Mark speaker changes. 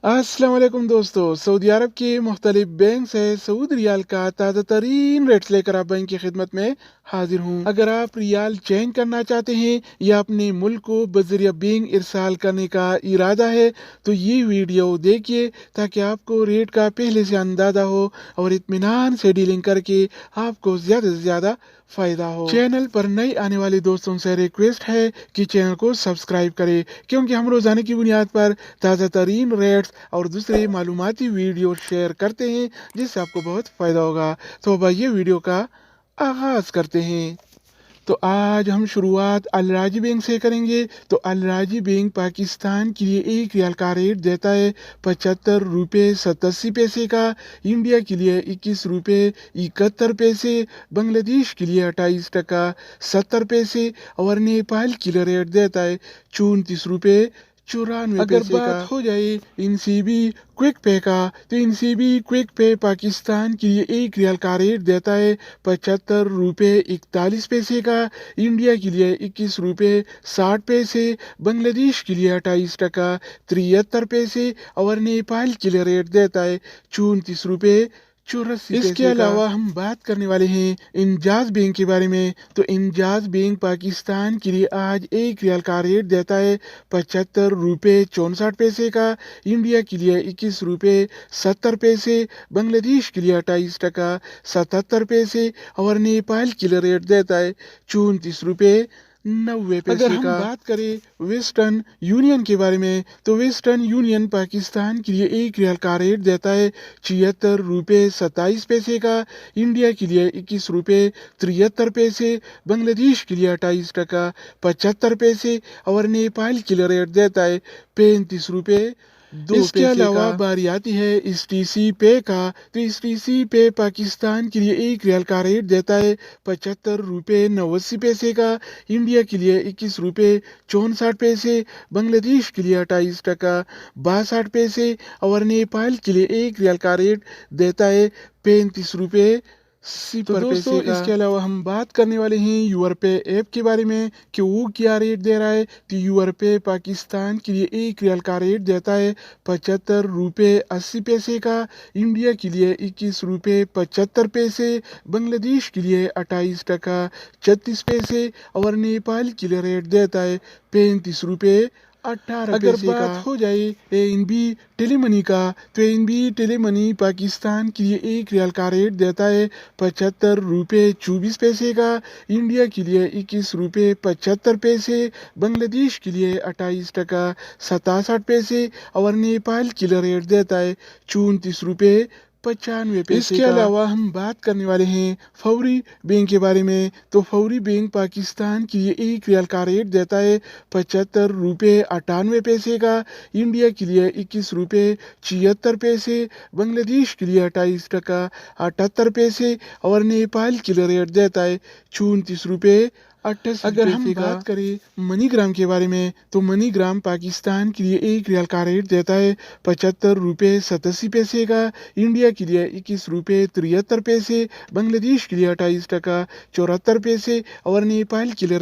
Speaker 1: अस्सलाम वालेकुम दोस्तों। सऊदी अरब के मुख्तलिफ बैंक से सऊदी रियाल का ताज़ा तरीन रेट्स लेकर आप बैंक की खिदमत में हाजिर हूँ। अगर आप रियाल चेंज करना चाहते हैं या अपने मुल्क को बज़रिया बैंक इरसाल करने का इरादा है तो ये वीडियो देखिए ताकि आपको रेट का पहले से अंदाज़ा हो और इत्मीनान से डीलिंग करके आपको ज़्यादा से ज़्यादा फायदा हो। चैनल पर नए आने वाले दोस्तों से रिक्वेस्ट है कि चैनल को सब्सक्राइब करें, क्योंकि हम रोजाना की बुनियाद पर ताज़ा तरीन रेट्स और दूसरे मालूमाती वीडियो शेयर करते हैं जिससे आपको बहुत फ़ायदा होगा। तो अब ये वीडियो का आगाज़ करते हैं। तो आज हम शुरुआत अल राजी बैंक से करेंगे। तो अल राजी बैंक पाकिस्तान के लिए एक रियाल का रेट देता है 75 रुपये 87 पैसे का, इंडिया के लिए 21 रुपये 71 पैसे, बांग्लादेश के लिए 28 टका 70 पैसे और नेपाल के लिए रेट देता है 34 रुपये 94 अगर बात हो जाए इनसीबी क्विक पे का, तो इनसीबी क्विक पे पाकिस्तान के लिए एक रियाल का रेट देता है 75 रुपये 41 पैसे का, इंडिया के लिए 21 रुपये 60 पैसे, बांग्लादेश के लिए 28 टका 73 पैसे और नेपाल के लिए रेट देता है 34 रुपये 84 इसके अलावा हम बात करने वाले हैं इंजाज बैंक के बारे में। तो इंजाज बैंक पाकिस्तान के लिए आज एक रियाल का रेट देता है 75 रुपये 64 पैसे का, इंडिया के लिए 21 रुपये 70 पैसे, बांग्लादेश के लिए 28 टका 77 पैसे और नेपाल के लिए रेट देता है 34 रुपये 90 पैसे अगर हम बात करें वेस्टर्न यूनियन के बारे में, तो वेस्टर्न यूनियन पाकिस्तान के लिए एक रियाल का रेट देता है 76 रुपये 27 पैसे का, इंडिया के लिए 21 रुपये 73 पैसे, बांग्लादेश के लिए 28 टका 75 पैसे और नेपाल के लिए रेट देता है 35 रुपये 2 इसके अलावा बारी आती है STC पे का। तो STC पे पाकिस्तान के लिए एक रियाल का रेट देता है 75 रुपये 89 पैसे का, इंडिया के लिए 21 रुपये 64 पैसे, बांग्लादेश के लिए 28 टका 62 पैसे और नेपाल के लिए एक रियाल का रेट देता है 35 रुपये 0 पैसे का। इसके अलावा हम बात करने वाले हैं यूरपे ऐप के बारे में कि वो क्या रेट दे रहा है। तो यूरपे पाकिस्तान के लिए एक रियाल का रेट देता है 75 रुपये 80 पैसे का, इंडिया के लिए 21 रुपये 75 पैसे, बांग्लादेश के लिए 28 टका 36 पैसे और नेपाल के लिए रेट देता है 35 रुपये 18 अगर बात हो जाए ANB टेलीमनी का, तो ANB टेलीमनी पाकिस्तान के लिए एक रियाल का रेट देता है 75 रुपये 24 पैसे का, इंडिया के लिए 21 रुपये 75 पैसे, बांग्लादेश के लिए 28 टका 67 पैसे और नेपाल के लिए रेट देता है 34 रुपये 95 पैसे इसके अलावा हम बात करने वाले हैं फौरी बैंक के बारे में। तो फौरी बैंक पाकिस्तान के लिए एक रियाल का रेट देता है 75 रुपये 98 पैसे का, इंडिया के लिए 21 रुपये 76 पैसे, बांग्लादेश के लिए 28 टका 78 पैसे और नेपाल के लिए रेट देता है 34 रुपये 88 अगर हम बात करें मनीग्राम के बारे में, तो मनीग्राम पाकिस्तान के लिए एक रियाल का रेट देता है 75 रुपये 87 पैसे का, इंडिया के लिए 21 रुपये 73 पैसे, बांग्लादेश के लिए 28 टका 74 पैसे और नेपाल के लिए